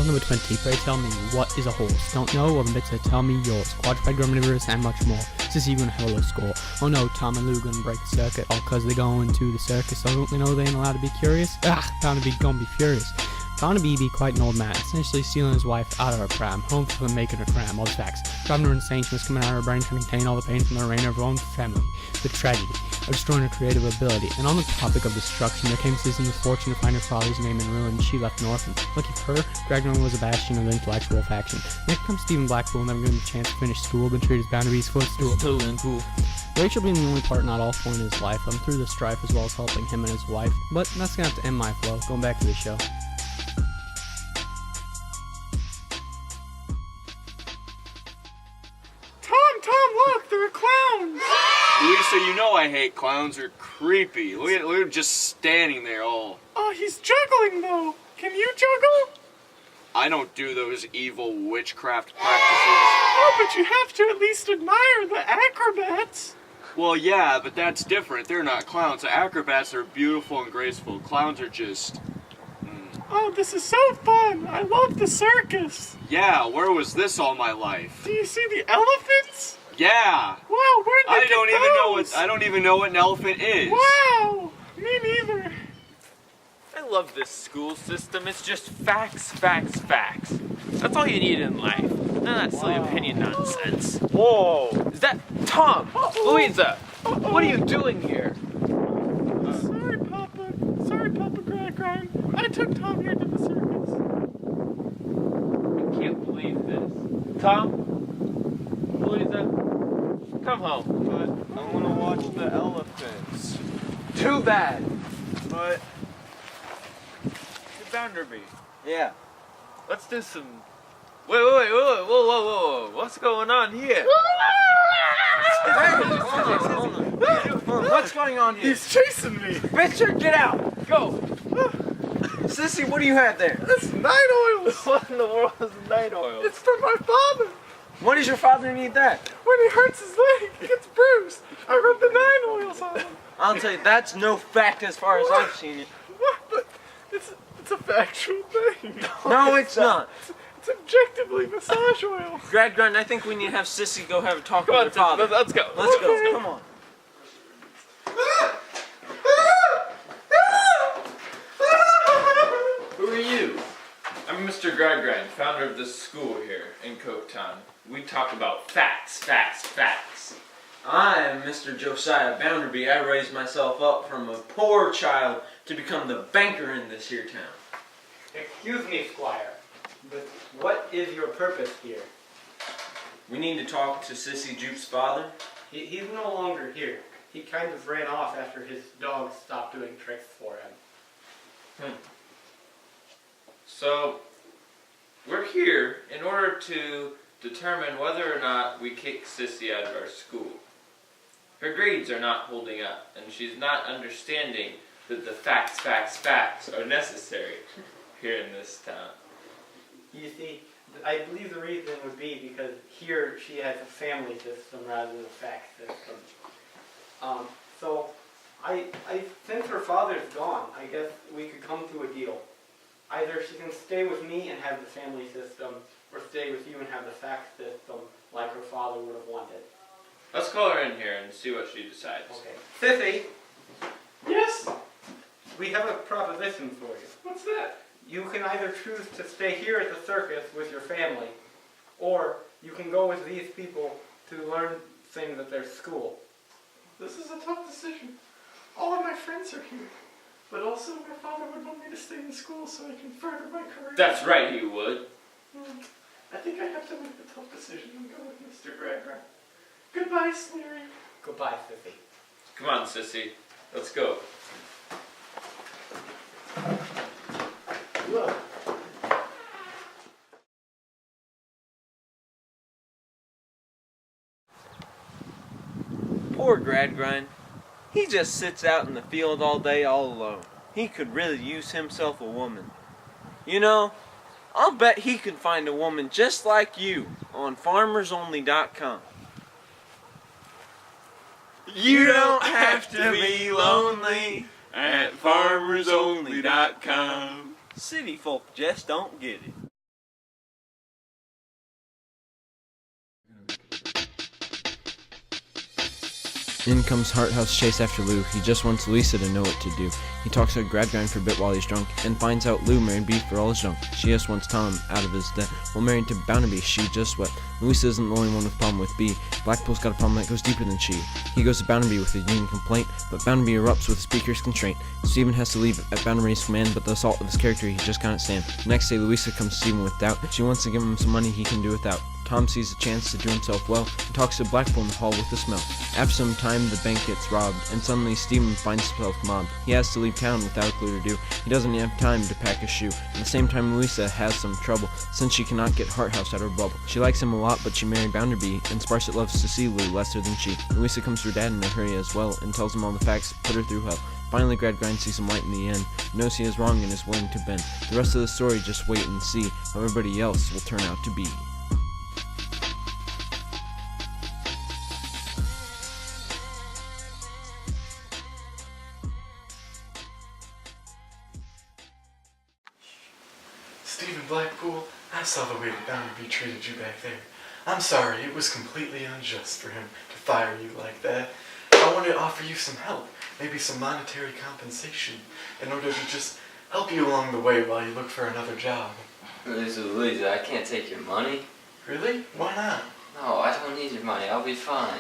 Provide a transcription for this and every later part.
number 20, pray tell me, what is a horse? Don't know? Well, better tell me yours. Quadruped, omnivorous, and much more. Sissy, you gonna have a low score. Oh no, Tom and Lou gonna break the circuit, all cause they going to the circus. So don't they know they ain't allowed to be curious? Gonna be furious. Barnaby be quite an old man, essentially stealing his wife out of her pram, home for them making her cram, all the facts. Driving her insane, she must come out of her brain to contain all the pain from the reign of her own family. The tragedy of destroying her creative ability. And on the topic of destruction, there came Sissy misfortune to find her father's name in ruin, and she left an orphan. Lucky for her, Gregnon was a bastion of intellectual faction. Next comes Stephen Blackpool, never given a chance to finish school, been treated as Boundary's footstool. Totally uncool. Rachel being the only part not awful in his life, I'm through the strife as well as helping him and his wife. But that's gonna have to end my flow. Going back to the show. Tom, look, there are clowns! Lisa, you know I hate clowns. They're creepy. Look at him just standing there all... Oh, he's juggling, though. Can you juggle? I don't do those evil witchcraft practices. Oh, but you have to at least admire the acrobats. Well, yeah, but that's different. They're not clowns. The acrobats are beautiful and graceful. Clowns are just... Oh, this is so fun. I love the circus. Yeah, where was this all my life? Do you see the elephants? Yeah. Wow, where'd they I get don't even know what an elephant is. Wow, me neither. I love this school system. It's just facts, facts, facts. That's all you need in life. None of that silly opinion nonsense. Whoa! Is that Tom? Louisa! What are you doing here? Sorry, Papa Greg. I took Tom here to the circus. I can't believe this. Tom? Louisa? Come home. But I want to watch the elephants. Too bad. But, You're bound to be. yeah. Let's do some... Wait, whoa. What's going on here? What's going on here? He's chasing me. Richard, get out! Go! Sissy, what do you have there? It's night oils. What in the world is night oil? It's from my father. What does your father need that? When he hurts his leg, he gets bruised. I rub the nine oils on him. I'll tell you, that's no fact as far as I've seen it. What? But it's a factual thing. No, it's not. It's objectively massage oil. Grad Grunt, I think we need to have Sissy go have a talk Come on, with her father. let's go. Let's go. Okay. Come on. Who are you? I'm Mr. Gradgrind, founder of this school here in Coketown. We talk about facts. I am Mr. Josiah Bounderby. I raised myself up from a poor child to become the banker in this here town. Excuse me, Squire, but what is your purpose here? We need to talk to Sissy Jupe's father. He's no longer here. He kind of ran off after his dog stopped doing tricks for him. So, we're here in order to determine whether or not we kick Sissy out of our school. Her grades are not holding up, and she's not understanding that the facts are necessary here in this town. You see, I believe the reason would be because here she has a family system rather than a fact system. So, since her father's gone, I guess we could come to a deal. Either she can stay with me and have the family system, or stay with you and have the fact system like her father would have wanted. Let's call her in here and see what she decides. Okay. Sissy, Yes? we have a proposition for you. What's that? You can either choose to stay here at the circus with your family, or you can go with these people to learn things at their school. This is a tough decision. All of my friends are here. But also, my father would want me to stay in school so I can further my career. That's right, he would. I think I have to make the tough decision and go with Mr. Gregor. Goodbye, Sleary. Goodbye, Sissy. Come on, Sissy. Let's go. Look. Poor Gradgrind. He just sits out in the field all day all alone. He could really use himself a woman. You know, I'll bet he could find a woman just like you on farmersonly.com. You don't have to be lonely at farmersonly.com. City folk just don't get it. In comes Harthouse Chase after Lou. He just wants Louisa to know what to do. He talks to Gradgrind for a bit while he's drunk, and finds out Lou married Beef for all his junk. She just wants Tom out of his debt. While married to Bounderby, she just wept. Louisa isn't the only one with a problem with B. Blackpool's got a problem that goes deeper than she. He goes to Bounderby with a union complaint, but Bounderby erupts with Speaker's constraint. Stephen has to leave at Bounderby's command, but the assault of his character he just can't stand. The next day, Louisa comes to Stephen with doubt. She wants to give him some money he can do without. Tom sees a chance to do himself well and talks to Blackpool in the hall with a smell. After some time, the bank gets robbed, and suddenly Stephen finds himself mobbed. He has to leave town without a clue to do. He doesn't have time to pack his shoe. At the same time, Louisa has some trouble, since she cannot get Harthouse out of her bubble. She likes him a lot, but she married Bounderby, and Sparset loves to see Lou lesser than she. Louisa comes to her dad in a hurry as well, and tells him all the facts, put her through hell. Finally, Gradgrind sees some light in the end, knows he is wrong and is willing to bend. The rest of the story, just wait and see how everybody else will turn out to be. Stephen Blackpool, I saw the way that Bounderby treated you back there. I'm sorry, it was completely unjust for him to fire you like that. I want to offer you some help, maybe some monetary compensation, in order to just help you along the way while you look for another job. Louisa, I can't take your money. Really? Why not? No, I don't need your money. I'll be fine.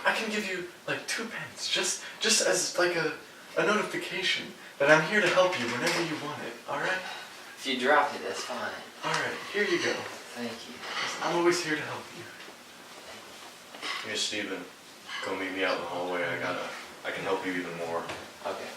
I can give you like 2 pence, just as like a notification that I'm here to help you whenever you want it, alright? If you drop it, that's fine. Alright, here you go. Thank you. I'm always here to help you. Hey Steven, go meet me out in the hallway. I can help you even more. Okay.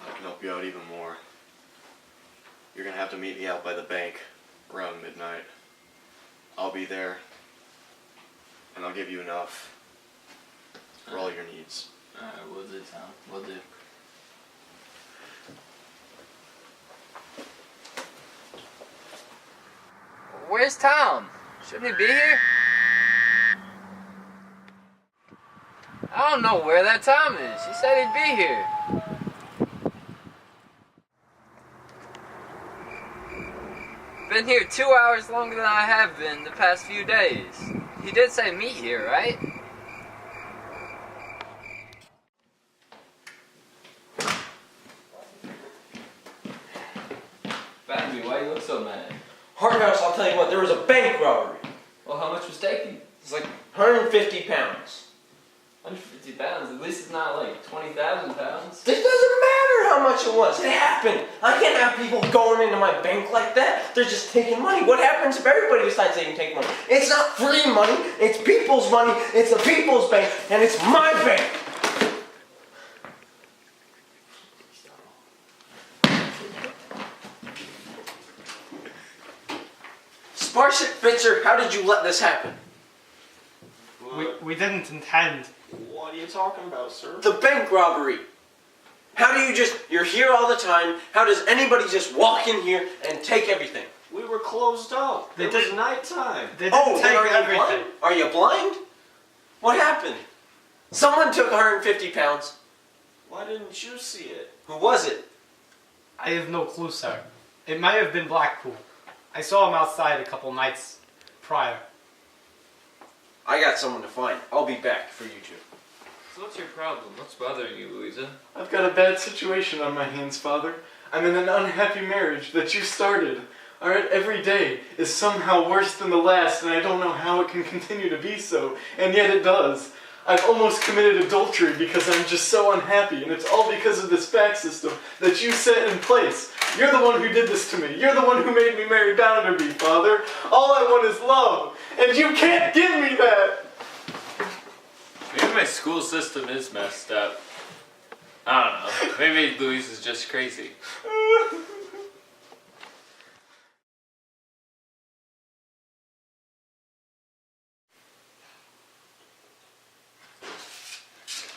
I can help you out even more. You're gonna have to meet me out by the bank around midnight. I'll be there, and I'll give you enough for all your needs. Alright, we'll do, Tom. We'll do. Where's Tom? Shouldn't he be here? I don't know where that Tom is. He said he'd be here. Been here 2 hours longer than I have been the past few days. He did say meet here, right? Batman, why you look so mad? Harthouse, I'll tell you what, there was a bank robbery. Well, how much was taken? It's like 150 pounds. 150 pounds? At least it's not like 20,000 pounds. It doesn't matter how much it was. It happened. I can't have people going into my bank like that. They're just taking money. What happens if everybody decides they can take money? It's not free money. It's people's money. It's the people's bank, and it's my bank. Sparset Bitzer, how did you let this happen? We didn't intend. What are you talking about, sir? The bank robbery. How do you you're here all the time, how does anybody just walk in here and take everything? We were closed up. It was nighttime. They didn't take then everything. Blind? Are you blind? What happened? Someone took 150 pounds. Why didn't you see it? Who was it? I have no clue, sir. It might have been Blackpool. I saw him outside a couple nights prior. I got someone to find. I'll be back for you two. So what's your problem? What's bothering you, Louisa? I've got a bad situation on my hands, Father. I'm in an unhappy marriage that you started. Alright, every day is somehow worse than the last, and I don't know how it can continue to be so, and yet it does. I've almost committed adultery because I'm just so unhappy, and it's all because of this fact system that you set in place. You're the one who did this to me. You're the one who made me marry Bounderby, Father. All I want is love, and you can't give me that! Maybe my school system is messed up. I don't know. Maybe Louise is just crazy.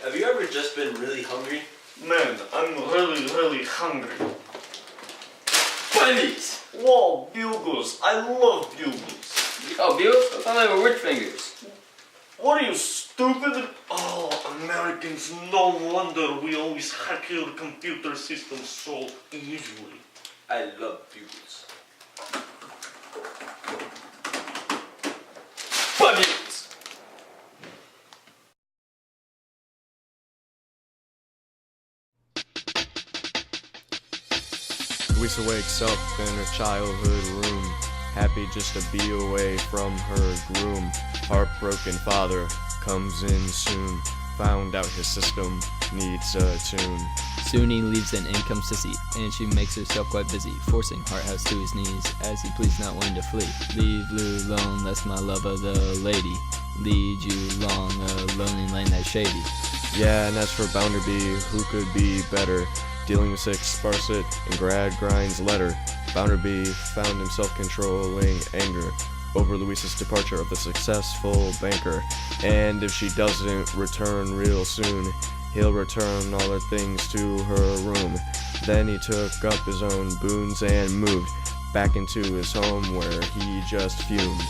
Have you ever just been really hungry? Man, I'm really hungry. Bunnies! Whoa, bugles. I love bugles. Oh, Beals? I thought they were witch fingers. What are you, stupid? Oh, Americans, no wonder we always hack your computer system so easily. I love bugles. Bunnies! Louisa wakes up in her childhood room, happy just to be away from her groom. Heartbroken father comes in soon, found out his system needs a tune. Soon he leaves and in comes Sissy, and she makes herself quite busy, forcing Harthouse to his knees, as he pleads not willing to flee. Leave Lou alone, lest my love of the lady lead you long a lonely lane that's shady. Yeah, and as for Bounderby, who could be better? Dealing with sick Sparsit and Gradgrind's letter, Bounderby found himself controlling anger over Louisa's departure of the successful banker, and if she doesn't return real soon, he'll return all her things to her room. Then he took up his own boons and moved back into his home where he just fumed.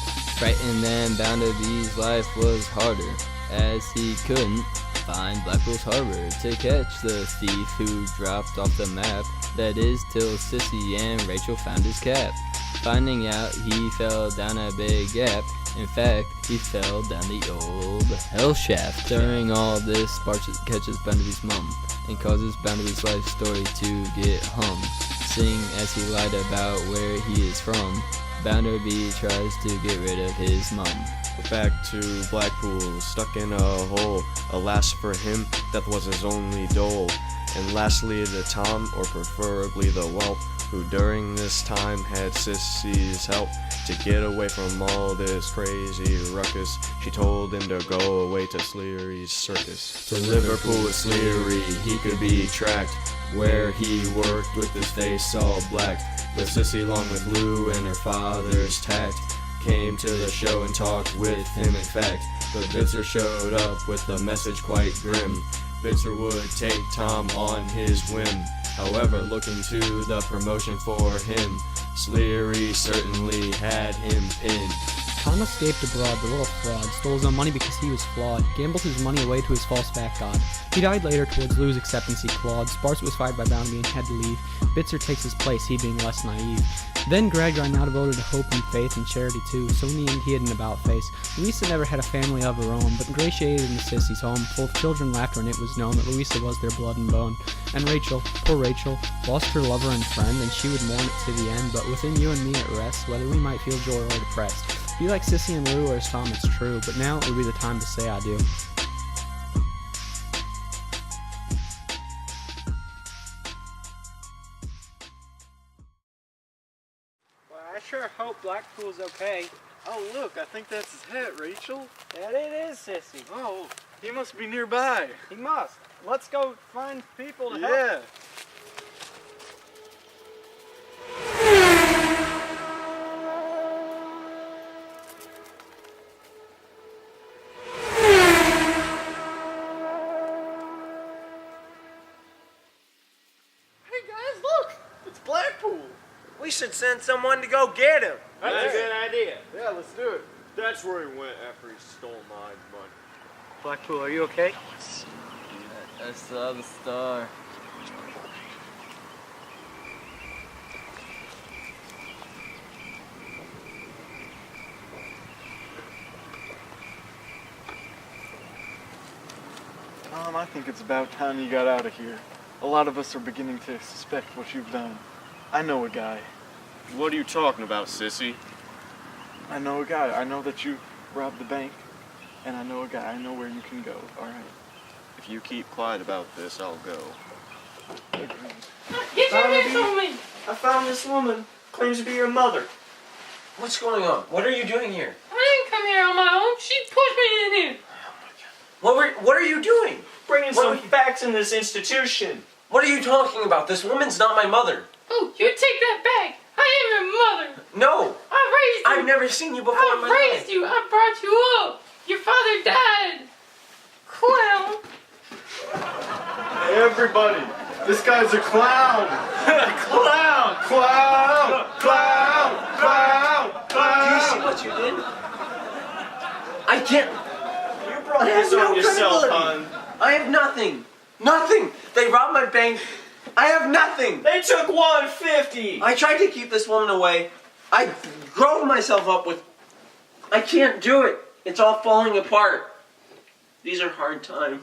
Right, and then Bounderby's life was harder, as he couldn't find Blackpool's harbor to catch the thief who dropped off the map. That is till Sissy and Rachel found his cap. Finding out he fell down a big gap. In fact, he fell down the old hell shaft. During all this, Sparks catches Bounderby's mum and causes Bounderby's life story to get hung. Seeing as he lied about where he is from, Bounderby tries to get rid of his mum. Back to Blackpool, stuck in a hole. Alas for him, death was his only dole. And lastly, the Tom, or preferably the whelp, who during this time had Sissy's help to get away from all this crazy ruckus. She told him to go away to Sleary's circus. To Liverpool with Sleary, he could be tracked, where he worked with his face all black. But Sissy, along with Lou and her father's tact, came to the show and talked with him. In fact, but Bitzer showed up with a message quite grim. Bitzer would take Tom on his whim. However, looking to the promotion for him, Sleary certainly had him pinned. Tom escaped abroad, the little fraud, stole his own money because he was flawed, gambled his money away to his false fat god. He died later towards Lou's acceptance he clawed. Sparks was fired by Bounderby and had to leave. Bitzer takes his place, he being less naive. Then Gradgrind now devoted to hope and faith and charity too, so in the end he had an about face. Louisa never had a family of her own, but ingratiated in Sissy's home, full of children, laughter, and it was known that Louisa was their blood and bone. And Rachel, poor Rachel, lost her lover and friend, and she would mourn it to the end, but within you and me at rest, whether we might feel joy or depressed. Be like Sissy and Lou or as Tom, it's true, but now it would be the time to say I do. Well, I sure hope Blackpool's okay. Oh, look, I think that's his hat, Rachel. That it is, Sissy. Oh, he must be nearby. He must. Let's go find people to help. Yeah. Blackpool. We should send someone to go get him. That's a good idea. Yeah, let's do it. That's where he went after he stole my money. Blackpool, are you okay? I saw the star. Tom, I think it's about time you got out of here. A lot of us are beginning to suspect what you've done. I know a guy. What are you talking about, Sissy? I know a guy. I know that you robbed the bank. And I know a guy. I know where you can go. All right. If you keep quiet about this, I'll go. Agreed. Get your hands on me! I found this woman. Claims to be your mother. What's going on? What are you doing here? I didn't come here on my own. She pushed me in here. What are you doing? Bringing some facts in this institution. What are you talking about? This woman's not my mother. Oh, you take that back. I am your mother. No. I raised you. I've never seen you before in my life. I raised you. I brought you up. Your father died. Clown. Everybody, this guy's a clown. Clown. Clown. Clown. Clown. Clown. Do you see what you did? I can't. You brought this on yourself, hon. I have nothing. Nothing. They robbed my bank. I have nothing. They took 150. I tried to keep this woman away. I drove myself up with... I can't do it. It's all falling apart. These are hard times.